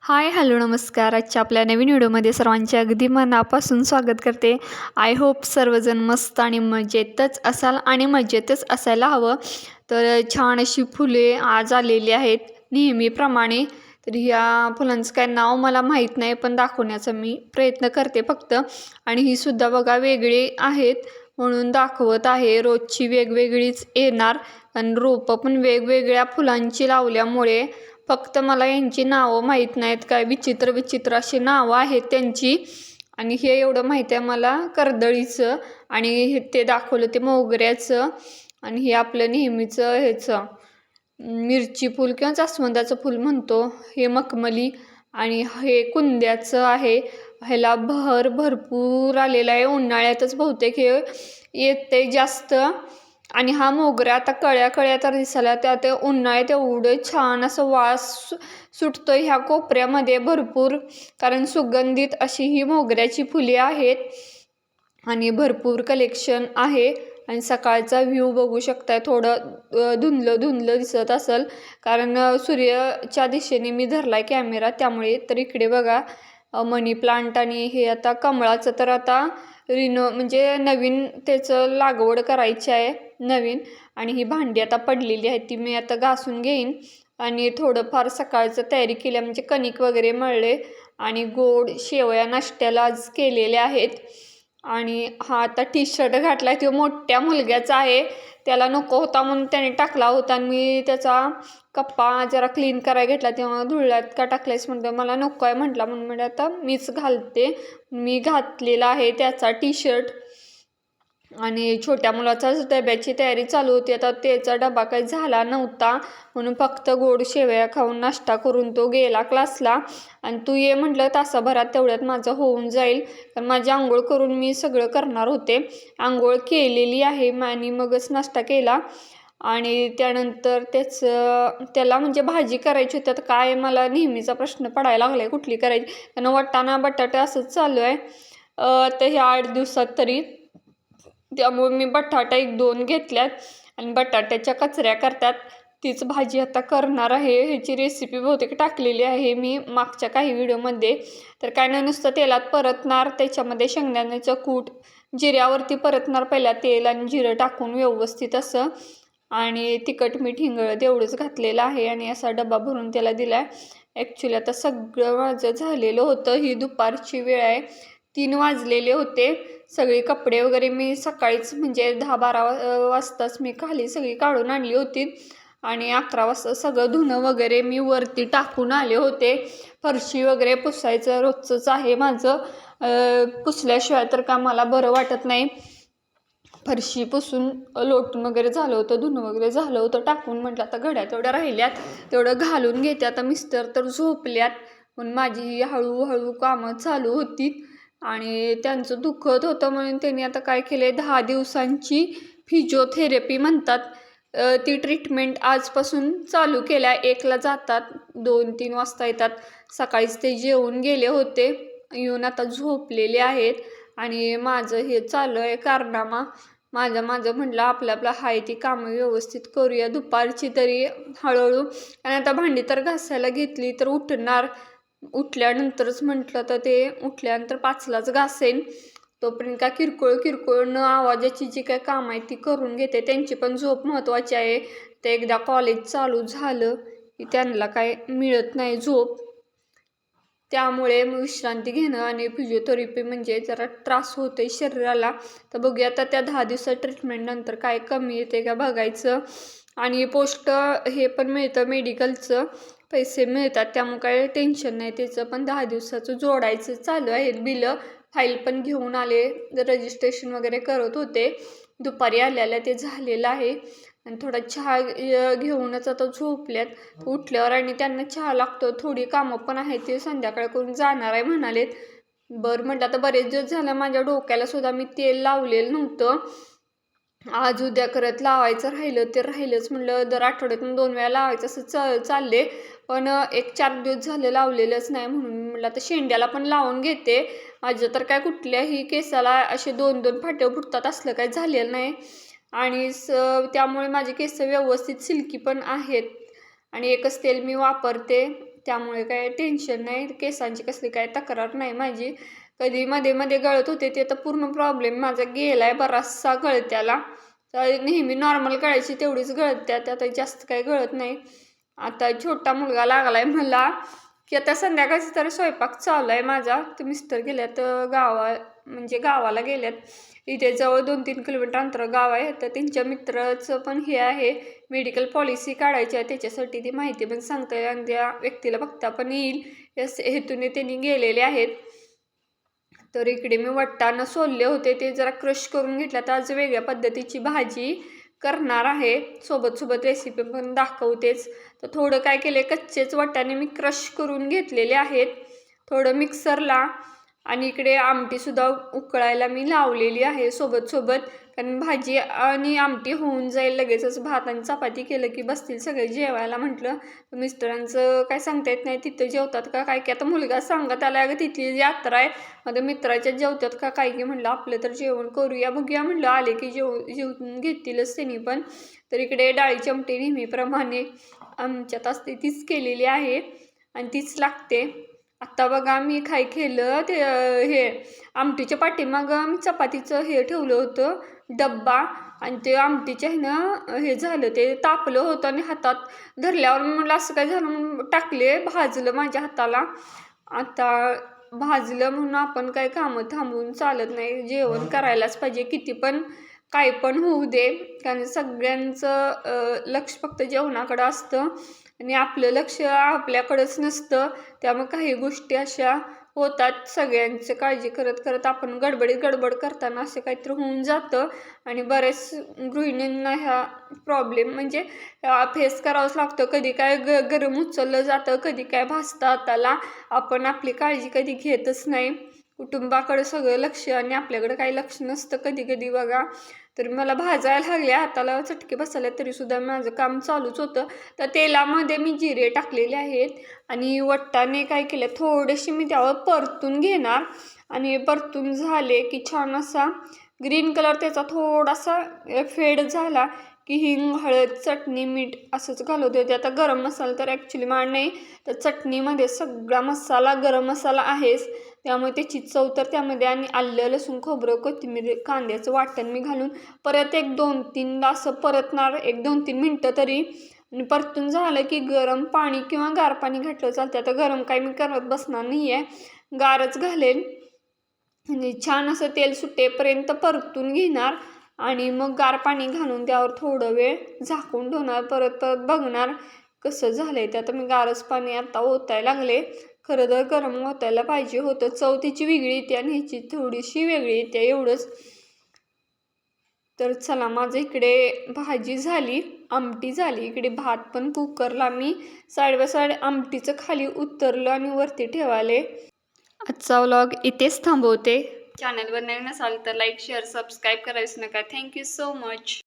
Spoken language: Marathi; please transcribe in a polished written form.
हाय, हॅलो, नमस्कार. आजच्या आपल्या नवीन व्हिडिओमध्ये सर्वांचे अगदी मनापासून स्वागत करते. आय होप सर्वजण मस्त आणि मजेतच असाल आणि मजेतच असायला हवं. तर छान अशी फुले आज आलेली आहेत नेहमीप्रमाणे. तर ह्या फुलांचं काय नाव मला माहीत नाही, पण दाखवण्याचा मी प्रयत्न करते फक्त. आणि ही सुद्धा बघा वेगळी आहेत म्हणून दाखवत आहे. रोजची वेगवेगळीच येणार आणि रोपं पण वेगवेगळ्या फुलांची लावल्यामुळे फक्त मला यांची नावं माहीत नाहीत. काय विचित्र विचित्र अशी नावं आहेत त्यांची. आणि हे एवढं माहीत आहे मला कर्दळीचं, आणि ते दाखवलं ते मोगऱ्याचं, आणि हे आपलं नेहमीचं ह्याचं मिरची फूल किंवा जास्वंदाचं फूल म्हणतो, हे मखमली, आणि हे कुंद्याचं आहे. ह्याला भरपूर आलेला आहे. उन्हाळ्यातच बहुतेक हे येते जास्त. आणि हा मोगरा आता कळ्या कळ्या तर दिसायला, त्यात उन्हाळ्यात एवढं छान असं वास सुटतो ह्या कोपऱ्यामध्ये भरपूर, कारण सुगंधित अशी ही मोगऱ्याची फुले आहेत. आणि भरपूर कलेक्शन आहे. आणि सकाळचा व्ह्यू बघू शकताय, थोडं धुंदलं धुंदलं दिसत असेल कारण सूर्याच्या दिशेने मी धरलाय कॅमेरा, त्यामुळे. तर इकडे बघा मनी प्लांट, आणि हे आता कमळाचं तर आता म्हणजे नवीन त्याचं लागवड करायची आहे नवीन. आणि ही भांडी आता पडलेली आहे, ती मी आता घासून घेईन. आणि थोडंफार सकाळचं तयारी केल्या, म्हणजे कणिक वगैरे मळले आणि गोड शेवया नाश्त्याला आज केलेल्या आहेत. आणि हा आता टी शर्ट घातला आहे, तो मोठ्या मुलग्याचा आहे. त्याला नको होता म्हणून त्याने टाकला होता, आणि मी त्याचा कप्पा जरा क्लीन करायला घेतला तेव्हा धुळ्यात का टाकलायस म्हणतो, मला नको आहे म्हटला, म्हणून म्हणजे आता मीच घालते. मी घातलेला आहे त्याचा टी शर्ट. आणि छोट्या मुलाचाच डब्याची तयारी चालू होती. आता त्याचा डबा काही झाला नव्हता म्हणून फक्त गोड शेवया खाऊन नाश्ता करून तो गेला क्लासला. आणि तू ये म्हटलं तासाभरात, तेवढ्यात माझं होऊन जाईल, कारण माझी आंघोळ करून मी सगळं करणार होते. आंघोळ केलेली आहे आणि मगच नाश्ता केला. आणि त्यानंतर त्याला म्हणजे भाजी करायची होती. आता काय मला नेहमीचा प्रश्न पडायला लागला आहे कुठली करायची, कारण वाटाणा बटाटा असंच चालू आहे आता ह्या 8 दिवसात तरी. त्यामुळे मी बटाटा 1-2 घेतल्यात आणि बटाट्याच्या कचऱ्या करतात, तीच भाजी आता करणार आहे. ह्याची रेसिपी बहुतेक टाकलेली आहे मी मागच्या काही व्हिडिओमध्ये. तर काय नाही, नुसतं तेलात परतणार, त्याच्यामध्ये शेंगदाण्याचं कूट जिऱ्यावरती परतणार, पहिला तेल आणि जिरं टाकून व्यवस्थित असं. आणि तिखट मीठ हिंगळं एवढंच घातलेलं आहे आणि असा डबा भरून त्याला दिला आहे. ॲक्च्युली आता सगळं माझं झालेलं होतं. ही दुपारची वेळ आहे, 3 वाजलेले होते. सगळे कपडे वगैरे मी सकाळीच म्हणजे 10-12 वाजताच मी खाली सगळी काढून आणली होती. आणि 11 वाजता सगळं धुणं वगैरे मी वरती टाकून आले होते. फरशी वगैरे पुसायचं रोजचंच आहे माझं. पुसल्याशिवाय तर का मला बरं वाटत नाही. फरशी पुसून लोटून वगैरे झालं होतं, धुणं वगैरे झालं होतं टाकून. म्हटलं आता घड्या तेवढ्या राहिल्यात, तेवढं घालून घेते. आता मिस्टर तर झोपल्यात, पण माझी हळूहळू कामं चालू होती. आणि त्यांचं दुखत होतं म्हणून त्यांनी आता काय केलं, 10 दिवसांची फिजिओथेरपी म्हणतात ती ट्रीटमेंट आजपासून चालू केल्या. 1ला जातात, 2-3 वाजता येतात. सकाळीच ते जेवून गेले होते, येऊन आता झोपलेले आहेत. आणि माझं हे चालू आहे कारनामा. माझं म्हटलं आपलं हाय ती कामं व्यवस्थित करूया दुपारची तरी हळूहळू. आणि आता भांडी तर घासायला घेतली तर उठल्यानंतरच म्हटलं, तर ते उठल्यानंतर 5लाच घासेन. तोपर्यंत का किरकोळ न आवाजाची जी काय काम आहे ती करून घेते. त्यांची पण झोप महत्त्वाची आहे. ते एकदा कॉलेज चालू झालं की त्यांना काय मिळत नाही झोप, त्यामुळे विश्रांती घेणं आणि फिजिओथेरपी म्हणजे जरा त्रास होतोय शरीराला. तर बघूया आता त्या 10 दिवसात ट्रीटमेंट नंतर काय कमी येते का बघायचं. आणि पोस्ट हे पण मिळतं, मेडिकलचं पैसे मिळतात, त्यामुळे काय टेन्शन नाही त्याचं. पण 10 दिवसाचं जोडायचं चालू आहे बिलं. फाईल पण घेऊन आले, रजिस्ट्रेशन वगैरे करत होते, दुपारी आल्याला ते झालेलं आहे. आणि थोडा चहा घेऊनच आता झोपल्यात. उठल्यावर आणि त्यांना चहा लागतो. थोडी कामं पण आहेत, ते संध्याकाळ करून जाणार आहे म्हणालेत. बरं म्हटलं, आता बरेच दिवस झालं माझ्या डोक्याला सुद्धा मी तेल लावलेलं नव्हतं. आज उद्या करत लावायचं राहिलं ते राहिलंच. म्हटलं दर आठवड्यातून 2 वेळा लावायचं असं चालले, पण 1-4 दिवस झाले लावलेलंच नाही. म्हणून म्हटलं आता शेंड्याला पण लावून घेते. माझं तर काय कुठल्याही केसाला असे 2-2 फाटे फुटतात असलं काही झालेलं नाही. आणि त्यामुळे माझे केस व्यवस्थित सिल्की पण आहेत. आणि एकच तेल मी वापरते, त्यामुळे काय टेन्शन नाही, केसांची कसली काय तक्रार नाही माझी. कधी मध्ये मध्ये गळत होते ते तर पूर्ण प्रॉब्लेम माझा गेलाय बराचसा गळत्याला. तर नेहमी नॉर्मल गळायची तेवढीच गळत्यात, आता जास्त काही गळत नाही. आता छोटा मुलगा लागलाय मला की आता संध्याकाळची तर स्वयंपाक चालू आहे माझा. तर मिस्टर गेल्यात म्हणजे गावाला गेल्यात. इथे जवळ 2-3 किलोमीटर अंतर गाव आहे. तर त्यांच्या मित्राचं पण हे आहे, मेडिकल पॉलिसी काढायची आहे, त्याच्यासाठी ती माहिती पण सांगता येईल आणि त्या व्यक्तीला बघता पण येईल या हेतूने त्यांनी गेलेले आहेत. तर इकडे मी वाटाणा सोलले होते, ते जरा क्रश करून घेतला. तर आज वेगळ्या पद्धतीची भाजी करणार आहे, सोबत रेसिपी पण दाखवतेच. तर थोडं काय केले, कच्चेच वाटाणे मी क्रश करून घेतलेले आहेत थोडं मिक्सरला. आणि इकडे आमटीसुद्धा उकळायला मी लावलेली आहे सोबत, कारण भाजी आणि आमटी होऊन जाईल लगेचच. भात आणि चपाती केलं की बसतील सगळे जेवायला. म्हटलं मिस्टरांचं काय सांगता येत नाही, तिथं जेवतात का काय की. आता मुलगा सांगत आला अगं तिथली यात्रा आहे, माझ्या मित्राच्या जेवतात का काय की. म्हटलं आपलं तर जेवण करूया, बघूया म्हटलं, आले की जेवून घेतीलच त्यांनी पण. तर इकडे डाळीची आमटी नेहमीप्रमाणे आमच्यात असते तीच केलेली आहे आणि तीच लागते. आत्ता बघा मी काय केलं, ते हे आमटीच्या पाठीमागं मी चपातीचं हे ठेवलं होतं डब्बा, आणि ते आमटीच्या ह्यानं हे झालं, ते तापलं होतं आणि हातात धरल्यावर मला असं काय झालं म्हणून टाकले, भाजलं माझ्या हाताला. आता भाजलं म्हणून आपण काय कामं थांबवून चालत नाही, जेवण करायलाच पाहिजे किती पण काय पण होऊ दे, कारण सगळ्यांचं लक्ष फक्त जेवणाकडं असतं आणि आपलं लक्ष आपल्याकडंच नसतं. त्यामुळे काही गोष्टी अशा होतात, सगळ्यांची काळजी करत आपण गडबड करताना असं काहीतरी होऊन जातं. आणि बरेच गृहिणींना ह्या प्रॉब्लेम म्हणजे फेस करावंच लागतं. कधी काय गरम उचललं जातं, कधी काय भाजतं हाताला. आपण आपली काळजी कधी घेतच नाही, कुटुंबाकडे सगळं लक्ष आणि आपल्याकडे काही लक्ष नसतं कधी बघा. तर मला भाजायला लागल्या, हाताला चटके बसले तरीसुद्धा माझं काम चालूच होतं. तर तेलामध्ये मी जिरे टाकलेले आहेत आणि वाटाणे काय केले, थोडेसे मी त्यावर परतून घेणार. आणि परतून झाले की छान असा ग्रीन कलर त्याचा थोडासा फेड झाला की हिंग, हळद, चटणी, मीठ असंच घालवते होते. आता गरम मसाला तर ॲक्च्युली मांड नाही, तर चटणीमध्ये सगळा मसाला गरम मसाला आहेच, त्यामुळे त्याची चव तर त्यामध्ये. आणि आलं, लसूण, खोबरं, कोथिंबीर, कांद्याचं वाटण मी घालून परत 1-2-3दा असं परतणार, 1-2-3 मिनटं तरी. आणि परतून झालं की गरम पाणी किंवा गार पाणी घातलं चालतं. आता गरम काही मी करत बसणार नाही आहे, गारच घालेन. आणि छान असं तेल सुटेपर्यंत परतून घेणार आणि मग गार पाणी घालून त्यावर थोडं वेळ झाकून ठेवणार. परत बघणार कसं झालं आहे. ते आता मी गारच पाणी आता ओतायला लागले. खरं तर गरम ओतायला पाहिजे होतं, चव तिची वेगळी येते आणि ह्याची थोडीशी वेगळी येते, एवढंच. तर चला, माझं इकडे भाजी झाली, आमटी झाली, इकडे भात पण कुकरला मी साईड बाय साईड आमटीचं खाली उतरलं आणि वरती ठेवाले. आजचा व्लॉग इथेच थांबवते. चॅनलवर नवीन असाल तर लाईक, शेअर, सबस्क्राईब करायचं नका. Thank you so much.